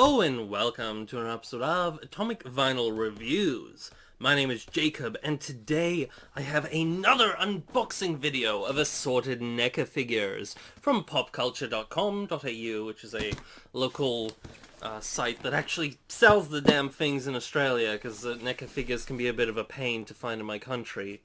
Hello and welcome to an episode of Atomic Vinyl Reviews. My name is Jacob and today I have another unboxing video of assorted NECA figures from popculture.com.au, which is a local site that actually sells the damn things in Australia, because NECA figures can be a bit of a pain to find in my country.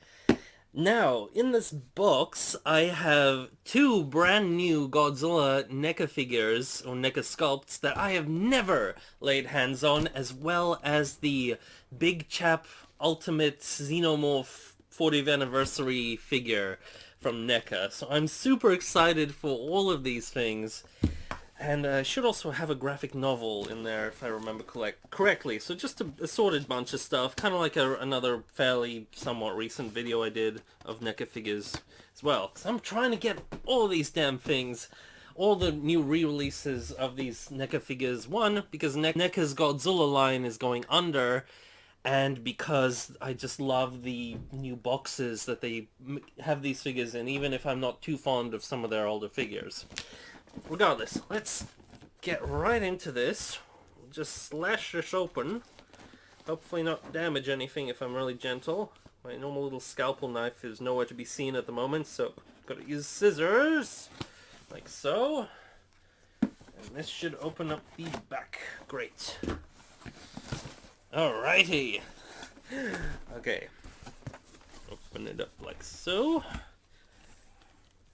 Now, in this box, I have two brand new Godzilla NECA figures, or NECA sculpts, that I have never laid hands on, as well as the Big Chap Ultimate Xenomorph 40th Anniversary figure from NECA. So I'm super excited for all of these things. And I should also have a graphic novel in there, if I remember correctly. So just a assorted bunch of stuff, kind of like another fairly somewhat recent video I did of NECA figures as well. So I'm trying to get all these damn things, all the new re-releases of these NECA figures. One, because NECA's Godzilla line is going under, and because I just love the new boxes that they have these figures in, even if I'm not too fond of some of their older figures. Regardless, let's get right into this. Just slash this open. Hopefully not damage anything if I'm really gentle. My normal little scalpel knife is nowhere to be seen at the moment, so gotta use scissors. Like so. And this should open up the back. Great. Alrighty. Okay. Open it up like so.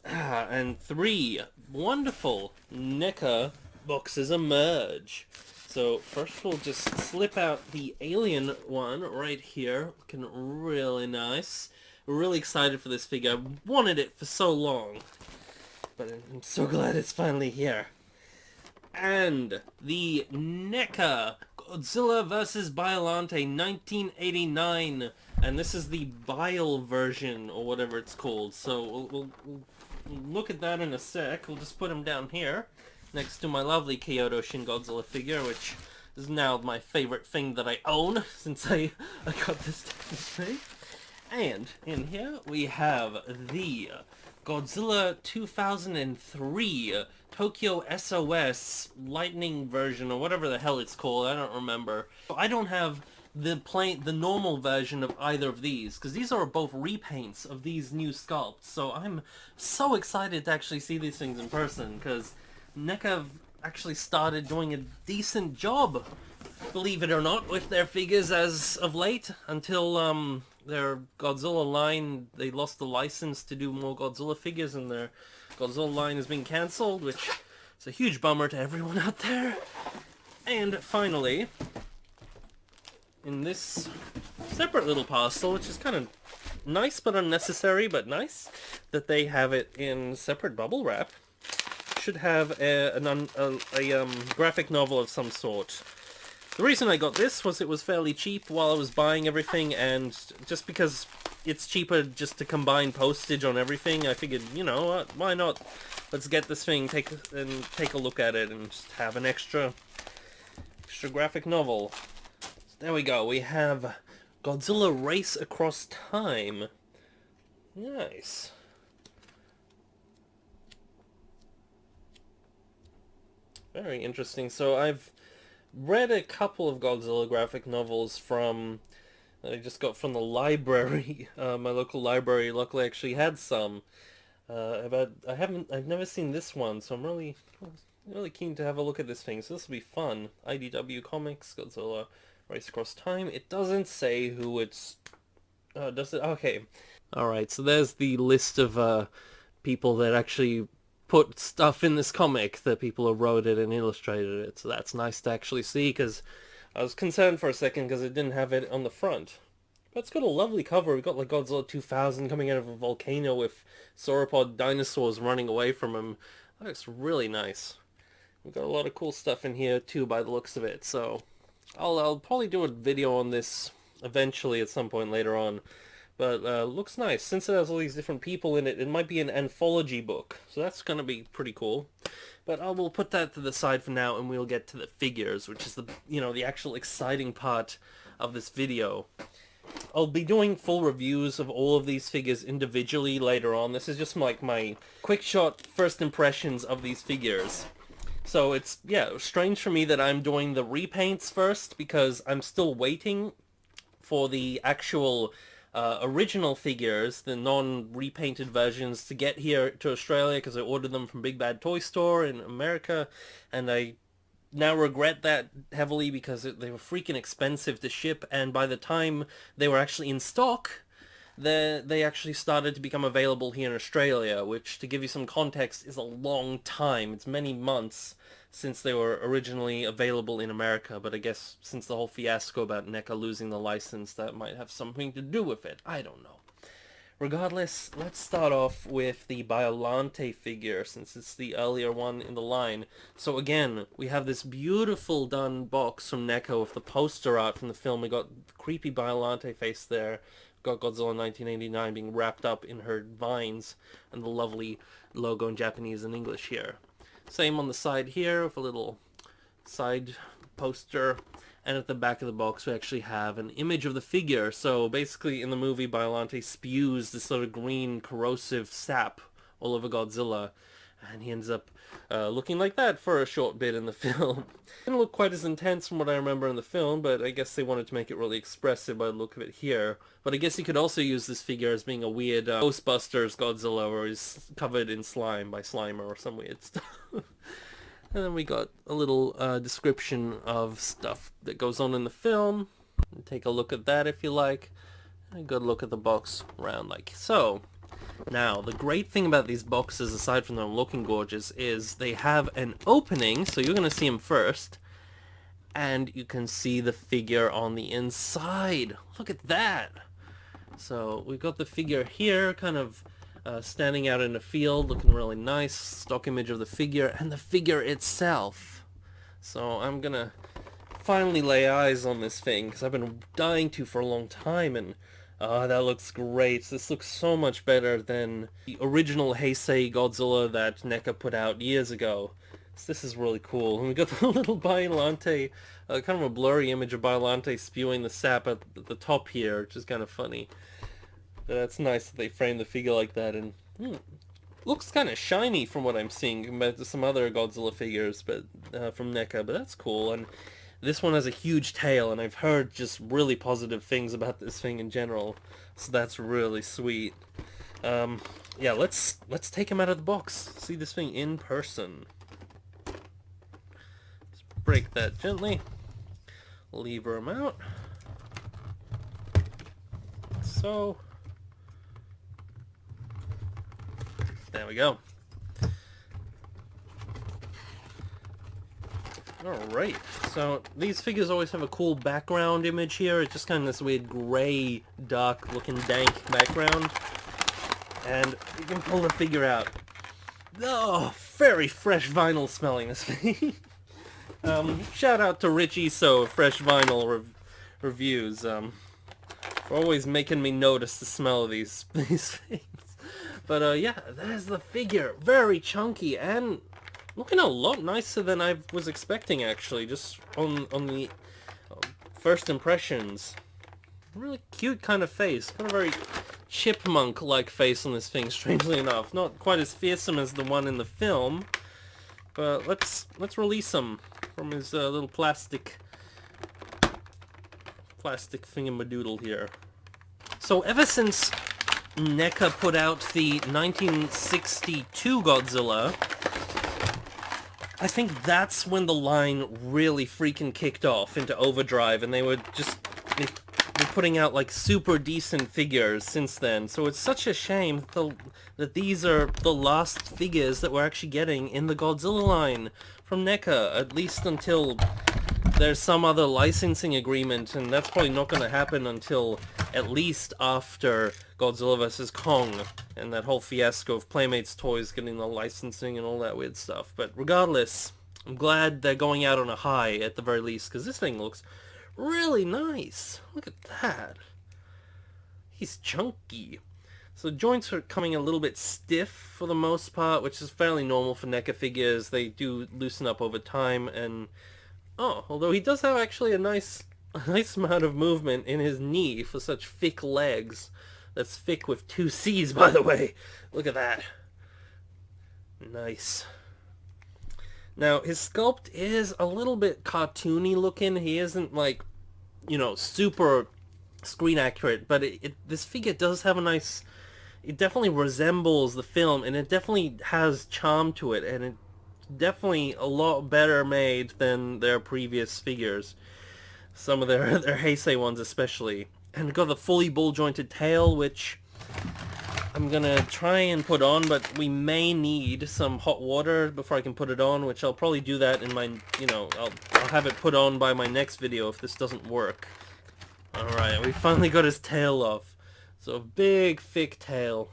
And three wonderful NECA boxes emerge. So first we'll just slip out the Alien one right here. Looking really nice. Really excited for this figure. I've wanted it for so long, but I'm so glad it's finally here. And the NECA Godzilla vs. Biollante 1989. And this is the Bile version, or whatever it's called. So we'll look at that in a sec. We'll just put him down here next to my lovely Kyoto Shin Godzilla figure, which is now my favorite thing that I own since I got this thing. And in here we have the Godzilla 2003 Tokyo SOS Lightning version, or whatever the hell it's called. I don't remember. I don't have the normal version of either of these, because these are both repaints of these new sculpts. So I'm so excited to actually see these things in person, because NECA actually started doing a decent job, believe it or not, with their figures as of late, until their Godzilla line, they lost the license to do more Godzilla figures, and their Godzilla line has been cancelled, which is a huge bummer to everyone out there. And finally, in this separate little parcel, which is kind of nice but unnecessary, but nice that they have it in separate bubble wrap, should have a graphic novel of some sort. The reason I got this was it was fairly cheap while I was buying everything, and just because it's cheaper just to combine postage on everything, I figured, you know what, why not? Let's get this thing, take a look at it, and just have an extra graphic novel. There we go, we have Godzilla Race Across Time. Nice. Very interesting. So I've read a couple of Godzilla graphic novels that I just got from the library. My local library luckily actually had some. I've never seen this one, so I'm really keen to have a look at this thing. So this will be fun. IDW Comics, Godzilla Race Across Time. It doesn't say who it's... does it? Okay. Alright, so there's the list of people that actually put stuff in this comic, the people who wrote it and illustrated it. So that's nice to actually see, because I was concerned for a second because it didn't have it on the front. But it's got a lovely cover. We've got like Godzilla 2000 coming out of a volcano with sauropod dinosaurs running away from him. That looks really nice. We've got a lot of cool stuff in here too by the looks of it, so I'll probably do a video on this eventually at some point later on. But looks nice. Since it has all these different people in it, it might be an anthology book. So that's going to be pretty cool. But I will put that to the side for now, and we'll get to the figures, which is the actual exciting part of this video. I'll be doing full reviews of all of these figures individually later on. This is just like my quick shot first impressions of these figures. So it's, yeah, strange for me that I'm doing the repaints first, because I'm still waiting for the actual original figures, the non-repainted versions, to get here to Australia, because I ordered them from Big Bad Toy Store in America, and I now regret that heavily because they were freaking expensive to ship, and by the time they were actually in stock, they actually started to become available here in Australia, which, to give you some context, is a long time. It's many months since they were originally available in America, but I guess since the whole fiasco about NECA losing the license, that might have something to do with it. I don't know. Regardless, let's start off with the Biolante figure, since it's the earlier one in the line. So again, we have this beautiful done box from NECA with the poster art from the film. We got the creepy Biolante face there. Got Godzilla 1989 being wrapped up in her vines, and the lovely logo in Japanese and English here. Same on the side here with a little side poster, and at the back of the box we actually have an image of the figure. So basically in the movie, Biolante spews this sort of green corrosive sap all over Godzilla, and he ends up looking like that for a short bit in the film. Didn't look quite as intense from what I remember in the film, but I guess they wanted to make it really expressive by the look of it here. But I guess you could also use this figure as being a weird Ghostbusters Godzilla, where he's covered in slime by Slimer or some weird stuff. And then we got a little description of stuff that goes on in the film. Take a look at that if you like. And a good look at the box around like so. Now, the great thing about these boxes, aside from them looking gorgeous, is they have an opening, so you're going to see them first, and you can see the figure on the inside. Look at that! So, we've got the figure here, kind of standing out in the field, looking really nice, stock image of the figure, and the figure itself. So, I'm going to finally lay eyes on this thing, because I've been dying to for a long time, and oh, that looks great. This looks so much better than the original Heisei Godzilla that NECA put out years ago. So this is really cool. And we got the little Biolante, kind of a blurry image of Biolante spewing the sap at the top here, which is kind of funny. But that's nice that they framed the figure like that, and looks kind of shiny from what I'm seeing compared to some other Godzilla figures, but from NECA, but that's cool. And this one has a huge tail, and I've heard just really positive things about this thing in general, so that's really sweet. Yeah, let's take him out of the box, see this thing in person. Let's break that gently, lever him out, so there we go. Alright, so these figures always have a cool background image here. It's just kind of this weird gray, dark looking dank background. And you can pull the figure out. Oh, very fresh vinyl smelling, this thing. Shout out to Richie So, Fresh Vinyl Reviews. For always making me notice the smell of these things. But yeah, there's the figure. Very chunky and looking a lot nicer than I was expecting, actually, just on the first impressions. Really cute kind of face. Got a very chipmunk-like face on this thing, strangely enough. Not quite as fearsome as the one in the film, but let's release him from his little plastic thingamadoodle here. So ever since NECA put out the 1962 Godzilla, I think that's when the line really freaking kicked off into overdrive, and they're putting out like super decent figures since then. So it's such a shame that these are the last figures that we're actually getting in the Godzilla line from NECA, at least until there's some other licensing agreement, and that's probably not going to happen until at least after Godzilla vs. Kong and that whole fiasco of Playmates toys getting the licensing and all that weird stuff. But regardless, I'm glad they're going out on a high at the very least, because this thing looks really nice. Look at that. He's chunky. So the joints are coming a little bit stiff for the most part, which is fairly normal for NECA figures. They do loosen up over time, and although he does have actually a nice amount of movement in his knee for such thick legs. That's thick with 2 C's, by the way. Look at that. Nice. Now, his sculpt is a little bit cartoony looking. He isn't like, super screen accurate, but this figure does have a nice... It definitely resembles the film, and it definitely has charm to it, and it's definitely a lot better made than their previous figures. Some of their Heisei ones especially. And got the fully ball-jointed tail, which I'm gonna try and put on, but we may need some hot water before I can put it on, which I'll probably do that in my, I'll have it put on by my next video if this doesn't work. Alright, we finally got his tail off. So, big, thick tail.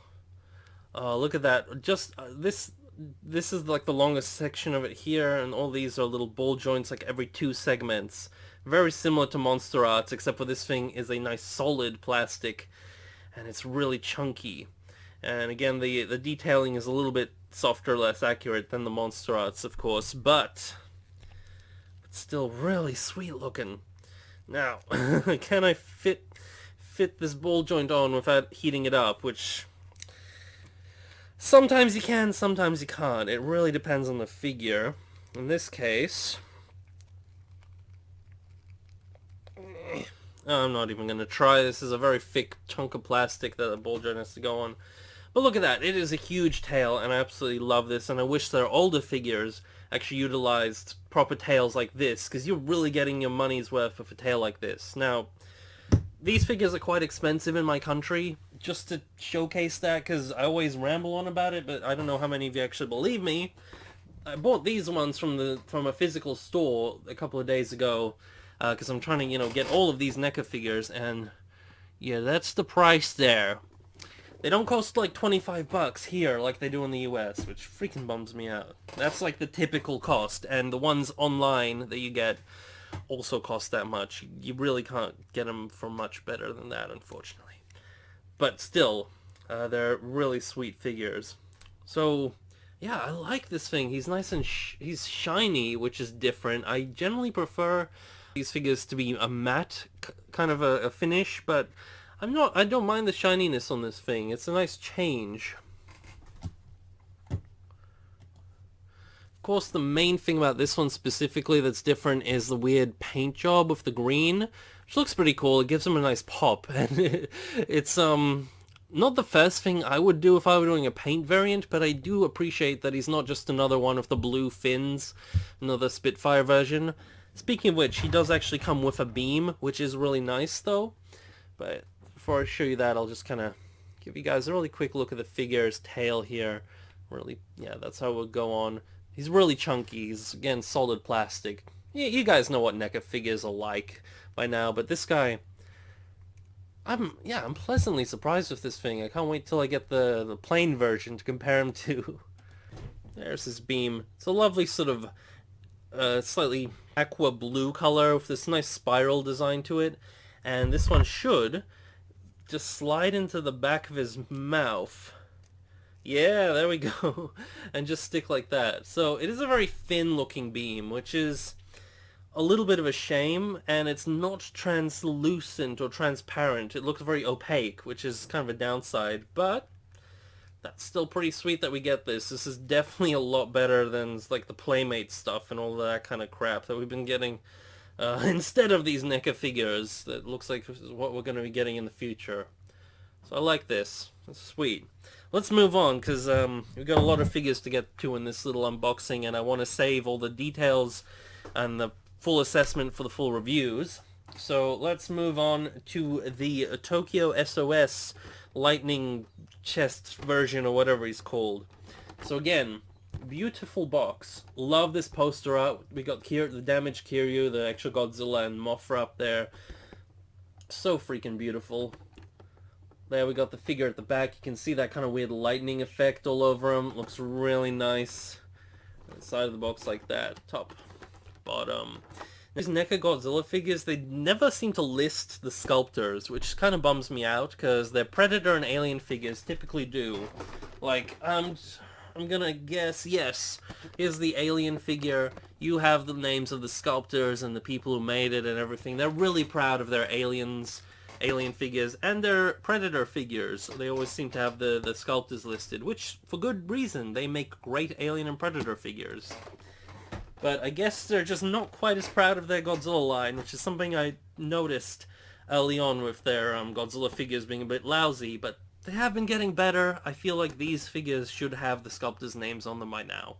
Oh, look at that. Just, this is like the longest section of it here, and all these are little ball joints like every 2 segments. Very similar to Monster Arts, except for this thing is a nice solid plastic, and it's really chunky. And again, the detailing is a little bit softer, less accurate than the Monster Arts, of course, but still really sweet looking. Now, can I fit this ball joint on without heating it up, which sometimes you can, sometimes you can't. It really depends on the figure. In this case, I'm not even going to try. This is a very thick chunk of plastic that the ball joint has to go on. But look at that. It is a huge tail, and I absolutely love this, and I wish their older figures actually utilized proper tails like this, because you're really getting your money's worth with a tail like this. Now, these figures are quite expensive in my country, just to showcase that, because I always ramble on about it, but I don't know how many of you actually believe me. I bought these ones from a physical store a couple of days ago, because I'm trying to, get all of these NECA figures, and yeah, that's the price there. They don't cost like 25 bucks here like they do in the US, which freaking bums me out. That's like the typical cost, and the ones online that you get also cost that much. You really can't get them for much better than that, unfortunately. But still, they're really sweet figures. So, yeah, I like this thing. He's nice and he's shiny, which is different. I generally prefer these figures to be a matte kind of a finish, but I don't mind the shininess on this thing. It's a nice change. Of course, the main thing about this one specifically that's different is the weird paint job with the green, which looks pretty cool. It gives him a nice pop, and it's not the first thing I would do if I were doing a paint variant, but I do appreciate that he's not just another one with the blue fins, another Spitfire version. Speaking of which, he does actually come with a beam, which is really nice though. But before I show you that, I'll just kind of give you guys a really quick look at the figure's tail here. Really, yeah, that's how it would go on. He's really chunky. He's, again, solid plastic. Yeah, you guys know what NECA figures are like by now, but this guy, I'm pleasantly surprised with this thing. I can't wait till I get the plain version to compare him to. There's his beam. It's a lovely sort of slightly aqua blue color with this nice spiral design to it. And this one should just slide into the back of his mouth. Yeah, there we go. And just stick like that. So it is a very thin looking beam, which is a little bit of a shame, and it's not translucent or transparent. It looks very opaque, which is kind of a downside, but that's still pretty sweet that we get this. This is definitely a lot better than like the Playmate stuff and all that kind of crap that we've been getting instead of these NECA figures. That looks like this is what we're going to be getting in the future. So I like this. It's sweet. Let's move on, because we've got a lot of figures to get to in this little unboxing, and I want to save all the details and the full assessment for the full reviews. So let's move on to the Tokyo SOS Lightning Chest version, or whatever he's called. So again, beautiful box. Love this poster art. We got the damaged Kiryu, the extra Godzilla, and Mothra up there. So freaking beautiful. There we got the figure at the back. You can see that kind of weird lightning effect all over him. Looks really nice. Inside of the box like that. Top, bottom. These NECA Godzilla figures, they never seem to list the sculptors, which kind of bums me out, because their Predator and Alien figures typically do. Like, I'm gonna guess, yes, here's the Alien figure. You have the names of the sculptors and the people who made it and everything. They're really proud of their alien figures and their Predator figures. They always seem to have the sculptors listed, which, for good reason, they make great Alien and Predator figures. But I guess they're just not quite as proud of their Godzilla line, which is something I noticed early on with their Godzilla figures being a bit lousy, but they have been getting better. I feel like these figures should have the sculptors' names on them by now.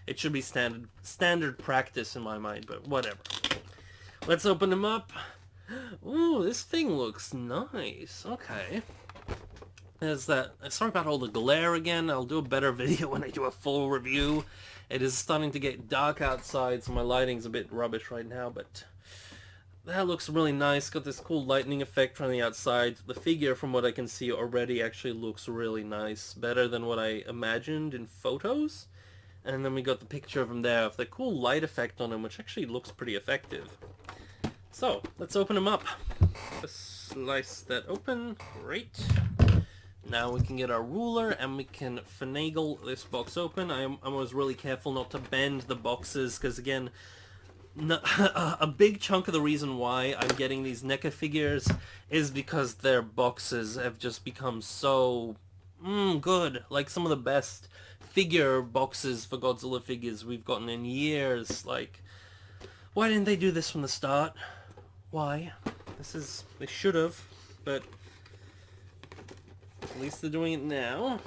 It should be standard practice in my mind, but whatever. Let's open them up. Ooh, this thing looks nice. Okay. There's that. Sorry about all the glare again. I'll do a better video when I do a full review. It is starting to get dark outside, so my lighting's a bit rubbish right now, but that looks really nice. Got this cool lightning effect from the outside. The figure, from what I can see already, actually looks really nice. Better than what I imagined in photos. And then we got the picture of him there with the cool light effect on him, which actually looks pretty effective. So, let's open him up. Just slice that open. Great. Now we can get our ruler and we can finagle this box open. I was really careful not to bend the boxes because, again, a big chunk of the reason why I'm getting these NECA figures is because their boxes have just become so good. Like some of the best figure boxes for Godzilla figures we've gotten in years. Like, why didn't they do this from the start? Why? They should have, but at least they're doing it now.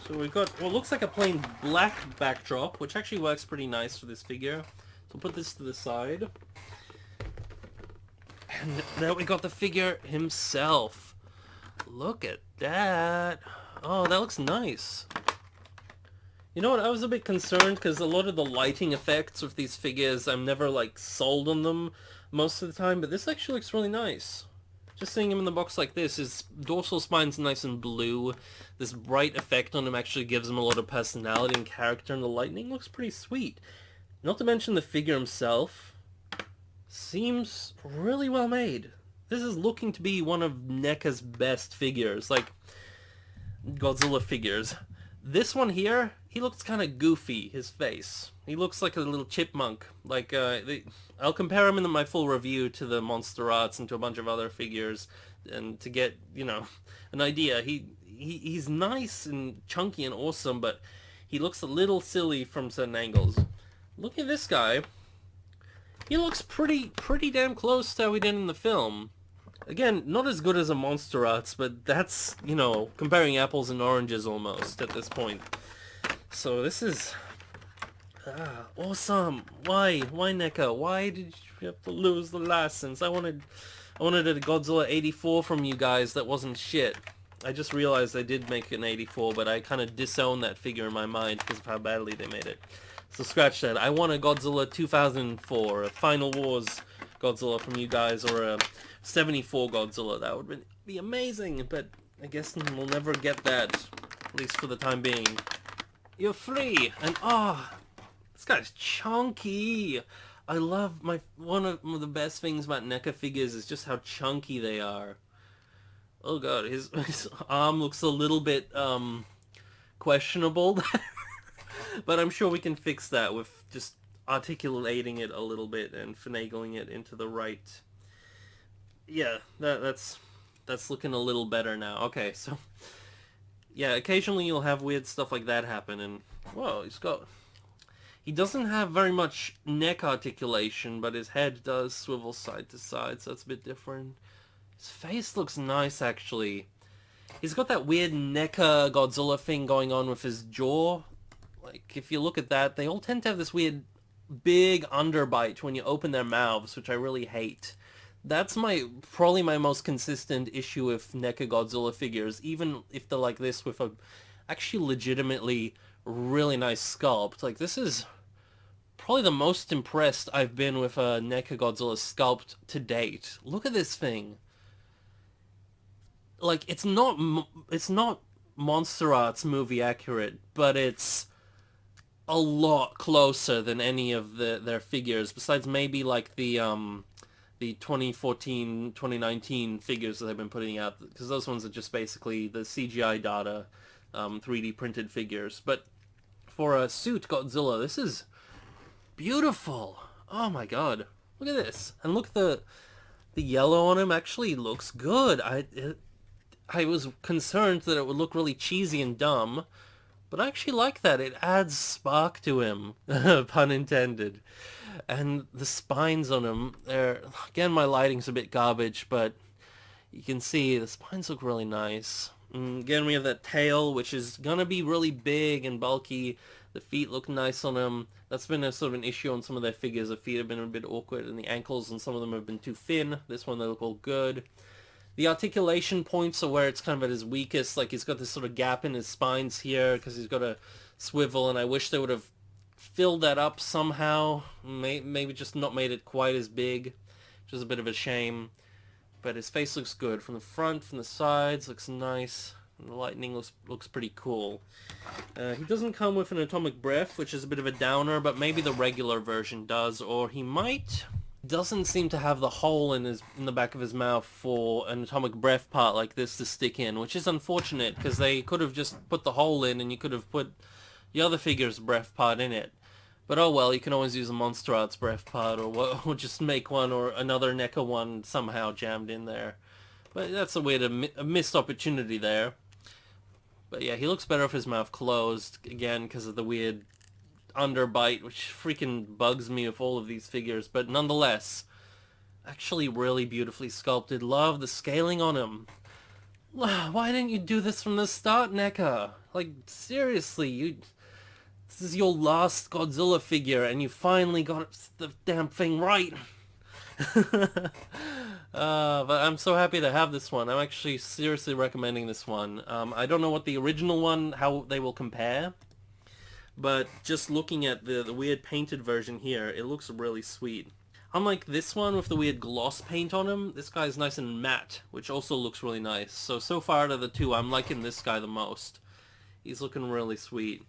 So we've got what looks like a plain black backdrop, which actually works pretty nice for this figure. So we'll put this to the side. And there we got the figure himself. Look at that. Oh, that looks nice. You know what, I was a bit concerned because a lot of the lighting effects with these figures, I'm never like sold on them most of the time, but this actually looks really nice. Just seeing him in the box like this, his dorsal spine's nice and blue. This bright effect on him actually gives him a lot of personality and character, and the lightning looks pretty sweet. Not to mention the figure himself seems really well made. This is looking to be one of NECA's best figures, like Godzilla figures. This one here, he looks kind of goofy, his face. He looks like a little chipmunk. Like, I'll compare him in my full review to the Monster Arts and to a bunch of other figures, and to get, you know, an idea. He's nice and chunky and awesome, but he looks a little silly from certain angles. Look at this guy. He looks pretty damn close to how he did in the film. Again, not as good as a Monster Arts, but that's, you know, comparing apples and oranges almost at this point. So this is awesome. Why NECA? Why did you have to lose the license? I wanted a Godzilla 84 from you guys that wasn't shit. I just realized they did make an 84, but I kind of disowned that figure in my mind because of how badly they made it. So scratch that. I want a Godzilla 2004, a Final Wars Godzilla from you guys, or a 74 Godzilla. That would be amazing, but I guess we'll never get that, at least for the time being. You're free, and this guy's chunky. I love one of the best things about NECA figures is just how chunky they are. Oh god, his arm looks a little bit questionable, but I'm sure we can fix that with just articulating it a little bit and finagling it into the right. Yeah, that's looking a little better now. Okay, so yeah, occasionally you'll have weird stuff like that happen, and whoa, he doesn't have very much neck articulation, but his head does swivel side to side, so that's a bit different. His face looks nice, actually. He's got that weird NECA Godzilla thing going on with his jaw. Like, if you look at that, they all tend to have this weird big underbite when you open their mouths, which I really hate. That's probably my most consistent issue with NECA Godzilla figures, even if they're like this with a actually legitimately really nice sculpt. Like, this is probably the most impressed I've been with a NECA Godzilla sculpt to date. Look at this thing. Like, it's not Monster Arts movie accurate, but it's a lot closer than any of their figures, besides maybe like the 2014, 2019 figures that they've been putting out, because those ones are just basically the CGI data, 3D printed figures. But for a suit Godzilla, this is beautiful. Oh my god, look at this, and look, the yellow on him actually looks good. I was concerned that it would look really cheesy and dumb, But I actually like that. It adds spark to him, pun intended. And the spines on him, they're, again, my lighting's a bit garbage, but you can see the spines look really nice. Again, we have that tail, which is gonna be really big and bulky. The feet look nice on him. That's been a sort of an issue on some of their figures. The feet have been a bit awkward, and the ankles and some of them have been too thin. This one, they look all good. The articulation points are where it's kind of at his weakest. Like, he's got this sort of gap in his spines here because he's got a swivel, and I wish they would have filled that up somehow. Maybe just not made it quite as big, which is a bit of a shame. But his face looks good. From the front, from the sides, looks nice. And the lightning looks pretty cool. He doesn't come with an atomic breath, which is a bit of a downer, but maybe the regular version does, or he might. Doesn't seem to have the hole in the back of his mouth for an atomic breath part like this to stick in, which is unfortunate because they could have just put the hole in and you could have put the other figure's breath part in it. But oh well, you can always use a Monster Arts breath part, or just make one or another NECA one somehow jammed in there. But that's a missed opportunity there. But yeah, he looks better with his mouth closed, again, because of the weird underbite, which freaking bugs me with all of these figures. But nonetheless, actually really beautifully sculpted. Love the scaling on him. Why didn't you do this from the start, NECA? Like, seriously, this is your last Godzilla figure, and you finally got the damn thing right. But I'm so happy to have this one. I'm actually seriously recommending this one. I don't know what the original one, how they will compare, but just looking at the weird painted version here, it looks really sweet. Unlike this one with the weird gloss paint on him, this guy's nice and matte, which also looks really nice. So far out of the two, I'm liking this guy the most. He's looking really sweet.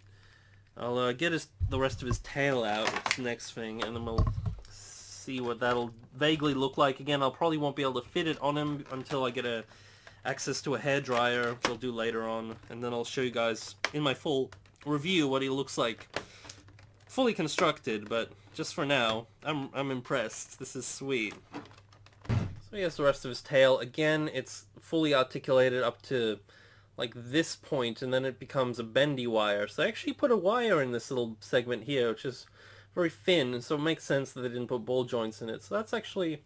I'll get the rest of his tail out, this next thing, and then we'll see what that'll vaguely look like. Again, I'll probably won't be able to fit it on him until I get access to a hairdryer, which I'll do later on, and then I'll show you guys in my full review what he looks like. Fully constructed, but just for now, I'm impressed. This is sweet. So he has the rest of his tail. Again, it's fully articulated up to like this point, and then it becomes a bendy wire. So I actually put a wire in this little segment here, which is very thin, so it makes sense that they didn't put ball joints in it. So that's actually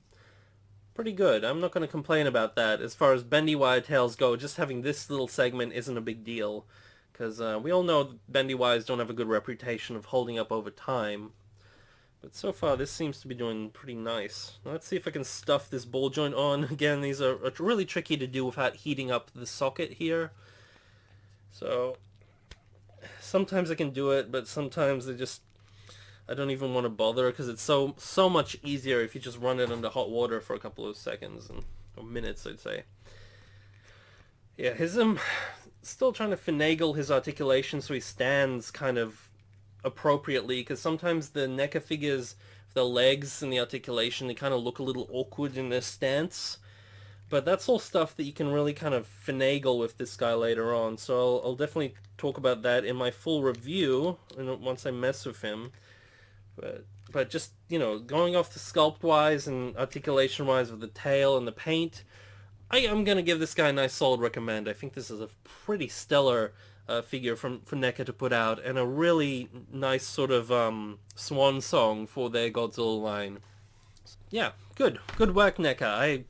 pretty good. I'm not going to complain about that. As far as bendy wire tails go, just having this little segment isn't a big deal, because we all know bendy wires don't have a good reputation of holding up over time. But so far, this seems to be doing pretty nice. Let's see if I can stuff this ball joint on. Again, these are really tricky to do without heating up the socket here. So, sometimes I can do it, but sometimes I don't even want to bother, because it's so much easier if you just run it under hot water for a couple of seconds, or minutes, I'd say. Yeah, still trying to finagle his articulation so he stands kind of appropriately, because sometimes the NECA figures, the legs and the articulation, they kind of look a little awkward in their stance. But that's all stuff that you can really kind of finagle with this guy later on. So I'll definitely talk about that in my full review once I mess with him. But just, you know, going off the sculpt-wise and articulation-wise with the tail and the paint, I am going to give this guy a nice solid recommend. I think this is a pretty stellar figure for NECA to put out, and a really nice sort of swan song for their Godzilla line. Yeah, good work, NECA.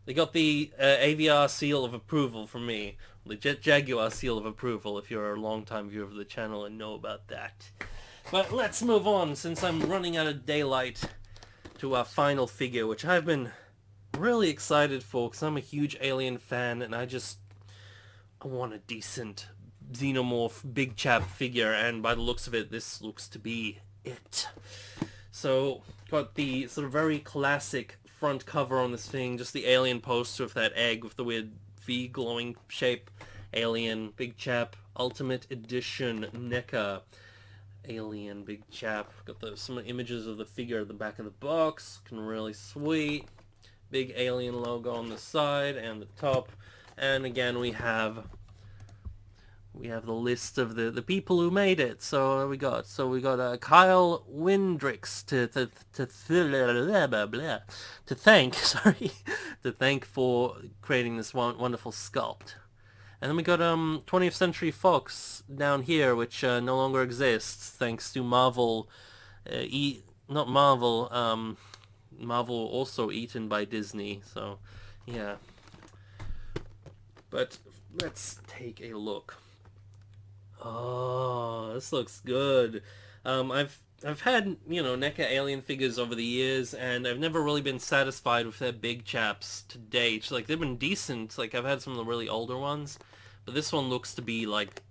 They got the AVR seal of approval from me, the Jet Jaguar seal of approval, if you're a long-time viewer of the channel and know about that. But let's move on, since I'm running out of daylight, to our final figure, which I've been really excited for, because I'm a huge Alien fan, and I want a decent xenomorph big chap figure, and by the looks of it, this looks to be it. So, got the sort of very classic front cover on this thing, just the Alien poster with that egg with the weird V glowing shape. Alien big chap, Ultimate Edition NECA Alien big chap. Got some images of the figure at the back of the box, looking really sweet. Big Alien logo on the side and the top, and again we have the list of the people who made it. So we got Kyle Windrix to thank for creating this wonderful sculpt. And then we got 20th Century Fox down here, which no longer exists thanks to Marvel. Not Marvel. Marvel also eaten by Disney. So, yeah. But let's take a look. Oh, this looks good. I've had, NECA Alien figures over the years, and I've never really been satisfied with their big chaps to date. Like, they've been decent. Like, I've had some of the really older ones, but this one looks to be, like,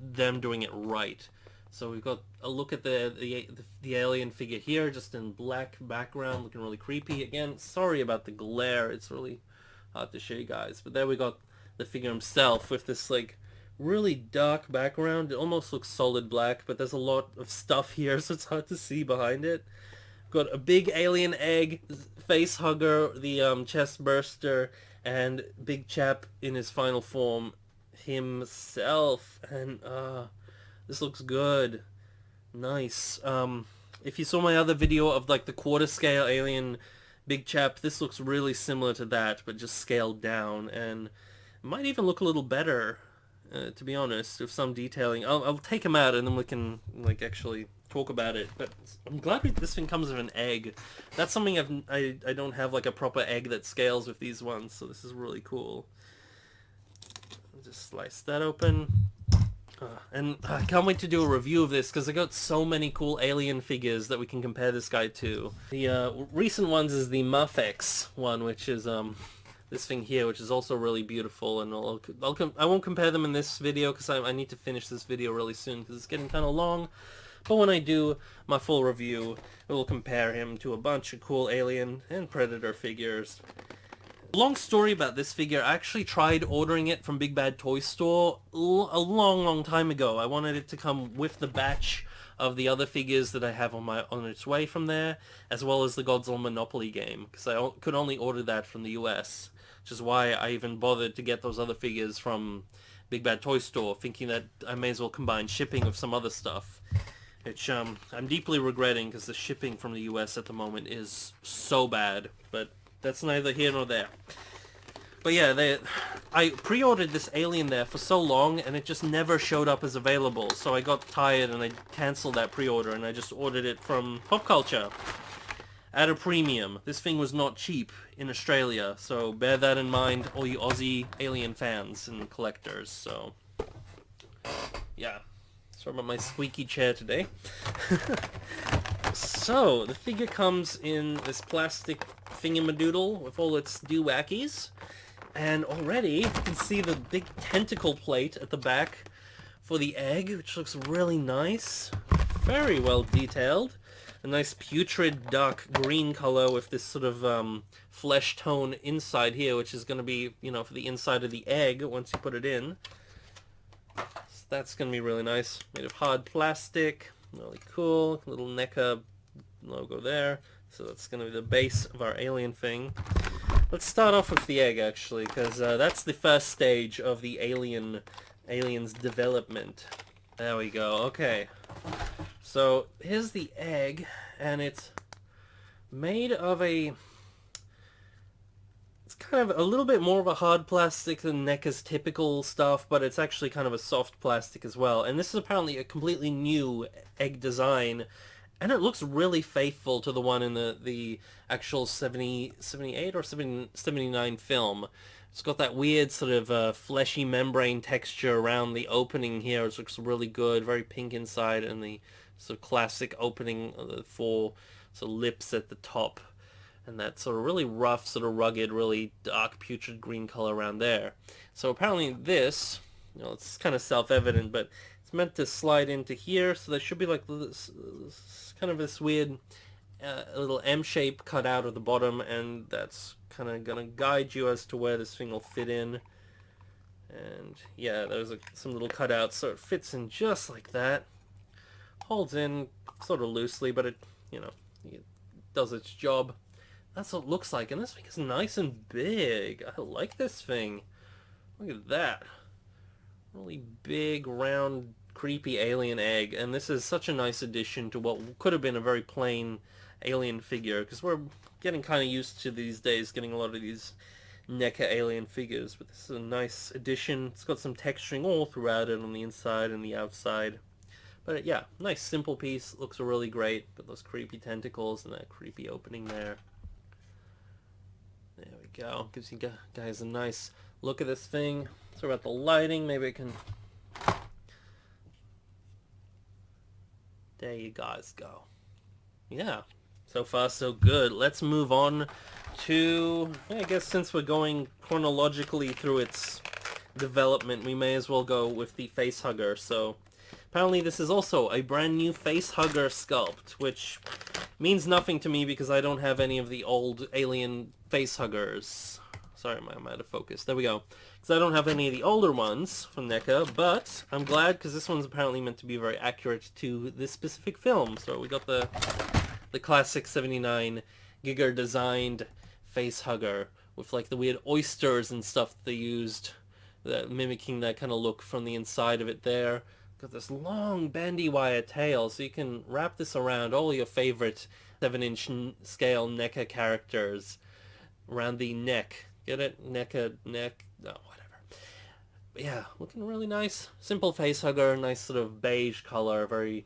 them doing it right. So we've got a look at the alien figure here, just in black background, looking really creepy. Again, sorry about the glare. It's really hard to show you guys. But there we got the figure himself with this, like, really dark background. It almost looks solid black, but there's a lot of stuff here, so it's hard to see behind it. Got a big alien egg, face hugger, the chest burster, and big chap in his final form himself. And this looks good. Nice. If you saw my other video of like the quarter scale alien big chap, this looks really similar to that, but just scaled down, and it might even look a little better. To be honest, with some detailing. I'll take him out and then we can like actually talk about it. But I'm glad this thing comes with an egg. That's something I don't have like a proper egg that scales with these ones, so this is really cool. I'll just slice that open. And I can't wait to do a review of this because I got so many cool alien figures that we can compare this guy to. The recent ones is the Mafex one, which is this thing here, which is also really beautiful, and I won't compare them in this video because I need to finish this video really soon because it's getting kind of long. But when I do my full review, I will compare him to a bunch of cool Alien and Predator figures. Long story about this figure. I actually tried ordering it from Big Bad Toy Store a long time ago. I wanted it to come with the batch of the other figures that I have on its way from there, as well as the Godzilla Monopoly game, because I could only order that from the US, which is why I even bothered to get those other figures from Big Bad Toy Store, thinking that I may as well combine shipping with some other stuff, which I'm deeply regretting because the shipping from the US at the moment is so bad, but that's neither here nor there. But yeah, I pre-ordered this Alien there for so long, and it just never showed up as available. So I got tired, and I canceled that pre-order, and I just ordered it from Pop Culture at a premium. This thing was not cheap in Australia, so bear that in mind, all you Aussie Alien fans and collectors. So yeah, sorry about my squeaky chair today. So the figure comes in this plastic thingamadoodle with all its doo-wackies. And already you can see the big tentacle plate at the back for the egg, which looks really nice. Very well detailed. A nice putrid dark green color with this sort of flesh tone inside here, which is going to be, for the inside of the egg once you put it in. So that's going to be really nice. Made of hard plastic. Really cool. Little NECA logo there. So that's going to be the base of our alien thing. Let's start off with the egg, actually, because that's the first stage of the alien's development. There we go. Okay. So here's the egg, and it's made of it's kind of a little bit more of a hard plastic than NECA's typical stuff, but it's actually kind of a soft plastic as well. And this is apparently a completely new egg design, and it looks really faithful to the one in the actual 78 or 79 film. It's got that weird sort of fleshy membrane texture around the opening here. It looks really good, very pink inside, and the sort of classic opening of the four sort of lips at the top. And that sort of really rough, sort of rugged, really dark putrid green color around there. So apparently this, it's kind of self-evident, but it's meant to slide into here, so there should be like this kind of this weird little M shape cut out of the bottom, and that's kind of gonna guide you as to where this thing will fit in. And yeah, there's some little cutouts, so it fits in just like that. Holds in sort of loosely, but it does its job. That's what it looks like, and this thing is nice and big. I like this thing. Look at that. Really big, round, creepy alien egg, and this is such a nice addition to what could have been a very plain alien figure, because we're getting kind of used to these days getting a lot of these NECA Alien figures, but this is a nice addition. It's got some texturing all throughout it on the inside and the outside. But yeah, nice simple piece. Looks really great with those creepy tentacles and that creepy opening there. There we go. Gives you guys a nice look at this thing. Sorry about the lighting. Maybe I can... There you guys go. Yeah. So far, so good. Let's move on to... I guess since we're going chronologically through its development, we may as well go with the facehugger. So apparently this is also a brand new facehugger sculpt, which means nothing to me because I don't have any of the old Alien facehuggers. Sorry, I'm out of focus. There we go. Because I don't have any of the older ones from NECA, but I'm glad because this one's apparently meant to be very accurate to this specific film. So we got the classic 79 Giger designed facehugger with like the weird oysters and stuff they used, mimicking that kind of look from the inside of it there. Got this long bandy wire tail, so you can wrap this around all your favorite 7-inch scale NECA characters around the neck. Get it? NECA neck? No, whatever. But yeah, looking really nice. Simple facehugger, nice sort of beige color, very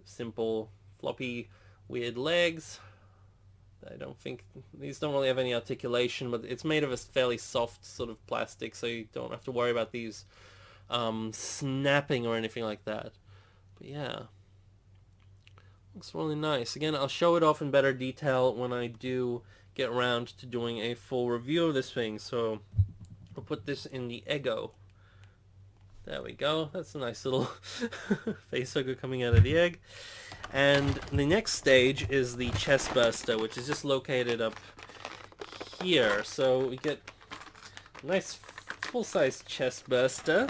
simple, floppy, weird legs. I don't think... These don't really have any articulation, but it's made of a fairly soft sort of plastic, so you don't have to worry about these snapping or anything like that. But yeah, looks really nice. Again, I'll show it off in better detail when I do get around to doing a full review of this thing. So I'll put this in the Eggo. There we go. That's a nice little facehugger coming out of the egg. And the next stage is the chest burster, which is just located up here. So we get a nice full-size chest burster,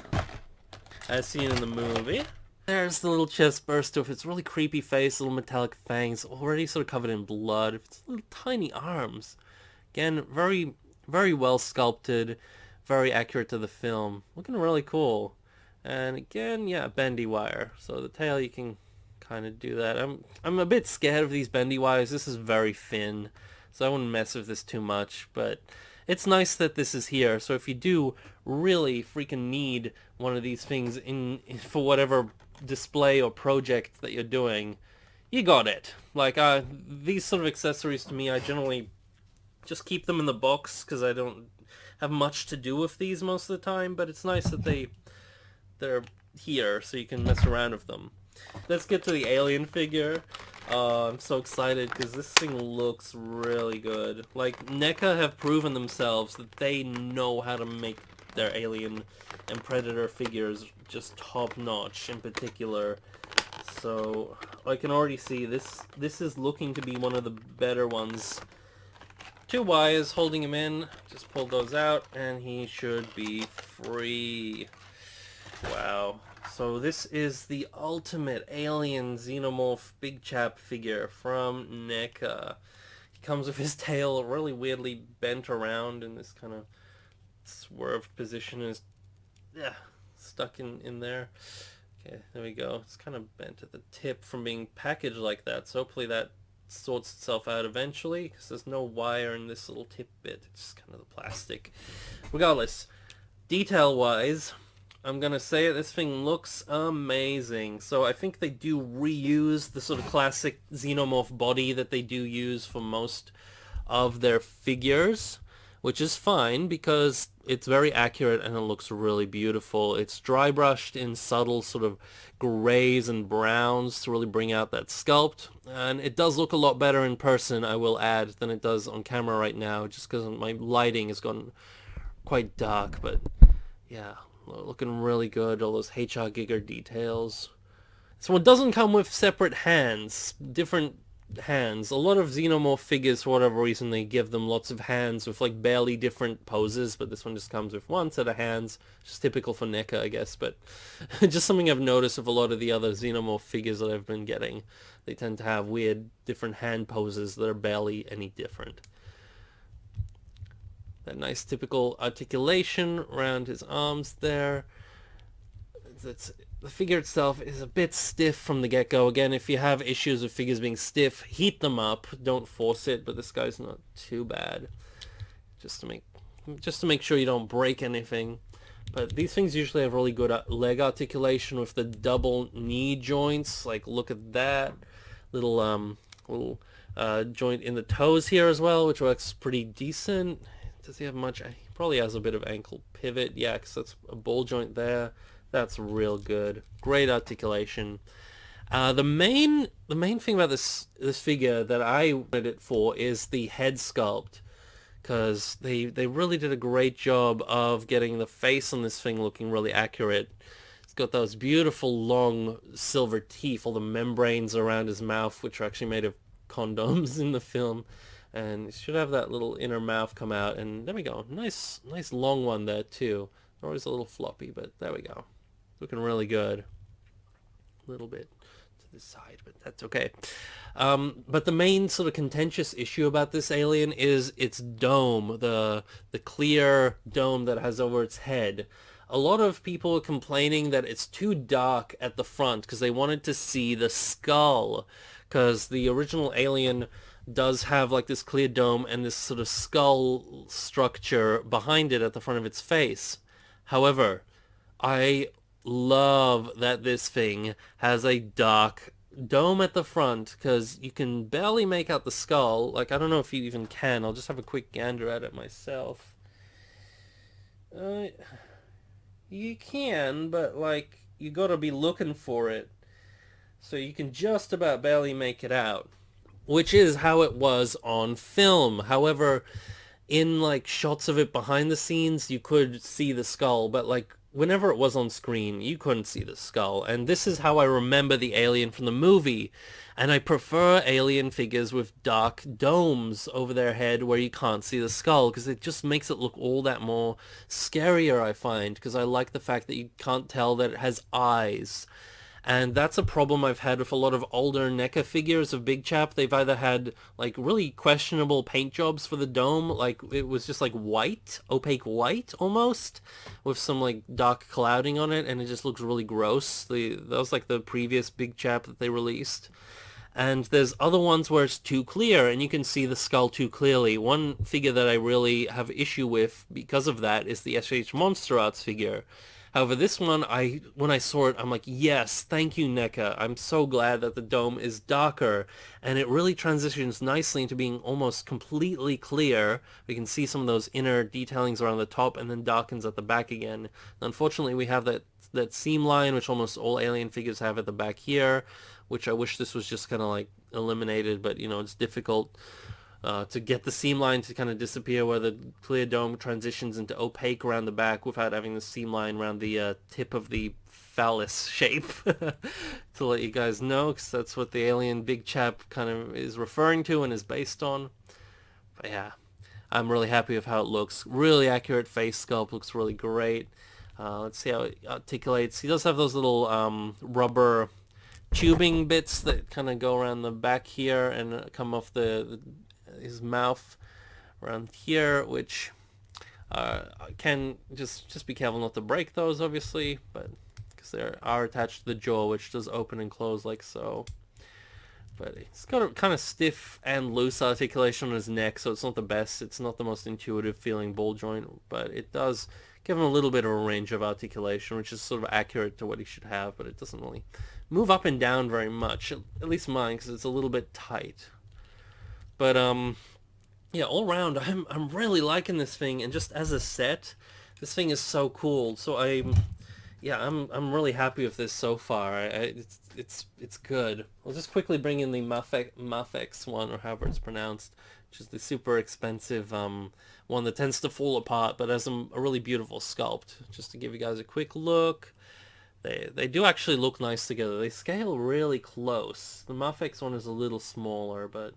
as seen in the movie. There's the little chest burster with its really creepy face, little metallic fangs, already sort of covered in blood. Its little tiny arms. Again, very, very well sculpted, very accurate to the film. Looking really cool. And again, yeah, bendy wire. So the tail, you can kind of do that. I'm a bit scared of these bendy wires. This is very thin, so I wouldn't mess with this too much, but it's nice that this is here. So if you do really freaking need one of these things in for whatever display or project that you're doing, you got it. Like these sort of accessories to me, I generally just keep them in the box because I don't have much to do with these most of the time, but it's nice that they're here so you can mess around with them. Let's get to the Alien figure. I'm so excited because this thing looks really good. Like, NECA have proven themselves that they know how to make their Alien and Predator figures just top-notch in particular. So I can already see this is looking to be one of the better ones. 2 wires holding him in. Just pull those out and he should be free. Wow. So this is the ultimate Alien Xenomorph Big Chap figure from NECA. He comes with his tail really weirdly bent around in this kind of swerved position, and is stuck in there. Okay, there we go. It's kind of bent at the tip from being packaged like that, so hopefully that sorts itself out eventually, because there's no wire in this little tip bit. It's just kind of the plastic. Regardless, detail-wise, I'm gonna say it, this thing looks amazing. So I think they do reuse the sort of classic xenomorph body that they do use for most of their figures, which is fine because it's very accurate and it looks really beautiful. It's dry brushed in subtle sort of grays and browns to really bring out that sculpt, and it does look a lot better in person, I will add, than it does on camera right now, just because my lighting has gone quite dark. But yeah, looking really good, all those HR Giger details. So it doesn't come with separate hands, different hands. A lot of Xenomorph figures, for whatever reason, they give them lots of hands with like barely different poses, but this one just comes with one set of hands, just typical for NECA, I guess, but just something I've noticed with a lot of the other Xenomorph figures that I've been getting. They tend to have weird different hand poses that are barely any different. That nice typical articulation around his arms there. The figure itself is a bit stiff from the get-go. Again, if you have issues with figures being stiff, heat them up. Don't force it, but this guy's not too bad. Just to make just to make sure you don't break anything. But these things usually have really good leg articulation with the double knee joints. Like, look at that little joint in the toes here as well, which works pretty decent. Does he have much? He probably has a bit of ankle pivot. Yeah, because that's a ball joint there. That's real good. Great articulation. The main thing about this figure that I wanted it for is the head sculpt, because they really did a great job of getting the face on this thing looking really accurate. It's got those beautiful long silver teeth, all the membranes around his mouth, which are actually made of condoms in the film, and it should have that little inner mouth come out. And there we go, nice long one there too. Always a little floppy, but there we go, looking really good. A little bit to the side, but that's okay. But the main sort of contentious issue about this alien is its dome, the clear dome that it has over its head. A lot of people are complaining that it's too dark at the front because they wanted to see the skull, because the original Alien does have like this clear dome and this sort of skull structure behind it at the front of its face. However, I love that this thing has a dark dome at the front, because you can barely make out the skull. Like, I don't know if you even can. I'll just have a quick gander at it myself. You can, but like, you gotta be looking for it. So you can just about barely make it out, which is how it was on film. However, in like shots of it behind the scenes, you could see the skull, but like whenever it was on screen, you couldn't see the skull. And this is how I remember the Alien from the movie. And I prefer Alien figures with dark domes over their head where you can't see the skull, because it just makes it look all that more scarier, I find, because I like the fact that you can't tell that it has eyes. And that's a problem I've had with a lot of older NECA figures of Big Chap. They've either had like really questionable paint jobs for the dome, like it was just like white, opaque white almost, with some like dark clouding on it, and it just looks really gross. That was like the previous Big Chap that they released. And there's other ones where it's too clear and you can see the skull too clearly. One figure that I really have issue with because of that is the SH Monster Arts figure. However, this one, when I saw it, I'm like, yes, thank you, NECA. I'm so glad that the dome is darker, and it really transitions nicely into being almost completely clear. We can see some of those inner detailings around the top, and then darkens at the back again. Unfortunately, we have that seam line, which almost all Alien figures have at the back here, which I wish this was just kind of like eliminated, but you know, it's difficult to get the seam line to kind of disappear where the clear dome transitions into opaque around the back without having the seam line around the tip of the phallus shape. To let you guys know, because that's what the Alien Big Chap kind of is referring to and is based on. But yeah, I'm really happy with how it looks. Really accurate face sculpt, looks really great. Let's see how it articulates. He does have those little rubber tubing bits that kind of go around the back here and come off his mouth around here, which can just be careful not to break those, obviously, but because they are attached to the jaw, which does open and close like so. But it's got a kind of stiff and loose articulation on his neck, so it's not the best. It's not the most intuitive feeling ball joint, but it does give him a little bit of a range of articulation, which is sort of accurate to what he should have, but it doesn't really move up and down very much, at least mine, because it's a little bit tight. But yeah, all around, I'm really liking this thing, and just as a set, this thing is so cool. So I'm really happy with this so far. It's good. I'll just quickly bring in the Mafex one, or however it's pronounced, which is the super expensive one that tends to fall apart, but has a really beautiful sculpt. Just to give you guys a quick look. They do actually look nice together. They scale really close. The Mafex one is a little smaller, but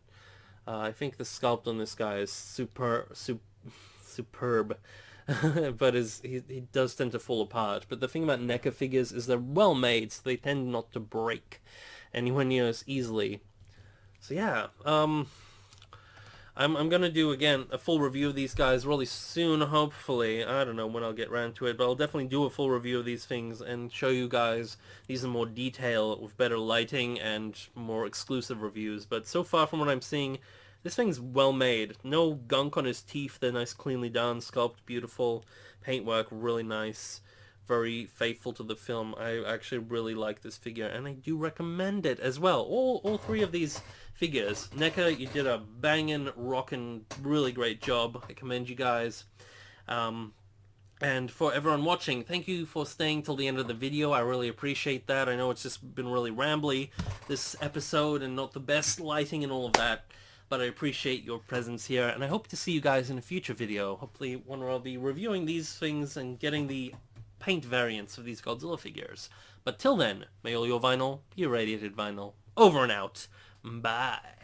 I think the sculpt on this guy is superb, but he does tend to fall apart. But the thing about NECA figures is they're well made, so they tend not to break anywhere near as easily. So yeah, I'm gonna do again a full review of these guys really soon, hopefully. I don't know when I'll get around to it, but I'll definitely do a full review of these things and show you guys these in more detail with better lighting and more exclusive reviews. But so far from what I'm seeing, This thing's well made. No gunk on his teeth. They're nice, cleanly done. Sculpt, beautiful. Paintwork, really nice. Very faithful to the film. I actually really like this figure, and I do recommend it as well. All three of these figures. NECA, you did a banging, rockin', really great job. I commend you guys. And for everyone watching, thank you for staying till the end of the video. I really appreciate that. I know it's just been really rambly, this episode, and not the best lighting and all of that. But I appreciate your presence here, and I hope to see you guys in a future video. Hopefully one where I'll be reviewing these things and getting the paint variants of these Godzilla figures. But till then, may all your vinyl be irradiated vinyl. Over and out. Bye.